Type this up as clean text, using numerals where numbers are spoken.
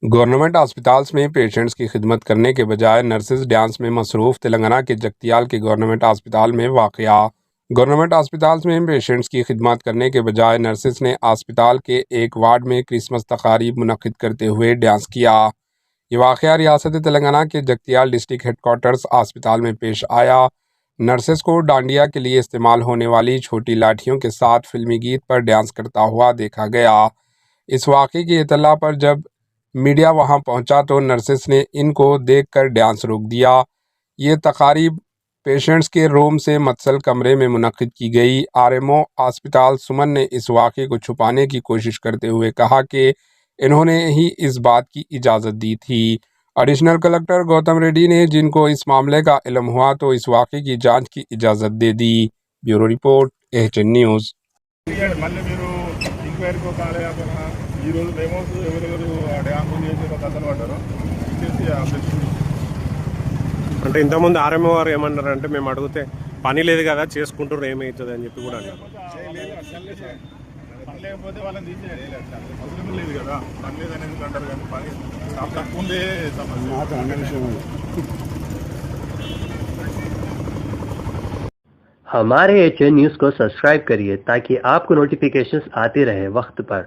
Government ہاسپٹالس میں patients کی خدمت کرنے کے بجائے نرسز ڈانس میں مصروف۔ تلنگانہ کے جگتیال کے گورنمنٹ ہسپتال میں واقعہ۔ گورنمنٹ ہسپتالس میں پیشنٹس کی خدمت کرنے کے بجائے نرسز نے ہسپتال کے ایک وارڈ میں کرسمس تقاریب منعقد کرتے ہوئے ڈانس کیا۔ یہ واقعہ ریاست تلنگانہ کے جگتیال ڈسٹرکٹ ہیڈ کوارٹرز ہسپتال میں پیش آیا۔ نرسز کو ڈانڈیا کے لیے استعمال ہونے والی چھوٹی لاٹھیوں کے ساتھ فلمی گیت پر ڈانس کرتا ہوا دیکھا گیا۔ اس واقعے کی اطلاع پر جب میڈیا وہاں پہنچا تو نرسز نے ان کو دیکھ کر ڈانس روک دیا۔ یہ تقاریب پیشنٹس کے روم سے متصل کمرے میں منعقد کی گئی۔ RMO ہسپتال سمن نے اس واقعے کو چھپانے کی کوشش کرتے ہوئے کہا کہ انہوں نے ہی اس بات کی اجازت دی تھی۔ ایڈیشنل کلکٹر گوتم ریڈی نے جن کو اس معاملے کا علم ہوا تو اس واقعے کی جانچ کی اجازت دے دی۔ Bureau report AHN news. అంటే ఇంతకుముందు ఆర్ఎంఓ గారు ఏమన్నారంటే మేము అడిగితే పని లేదు కదా చేసుకుంటారు ఏమవుతుంది అని చెప్పి కూడా అన్నారు. లేకపోతే వాళ్ళని తీసేయాలి. అవసరం లేదు కదా, పని లేదని ఎందుకు అంటారు? కానీ పని తక్కువ ఉండే సమస్య. ہمارے AHN نیوز کو سبسکرائب کریے تاکہ آپ کو نوٹیفیکیشنز آتی رہے وقت پر۔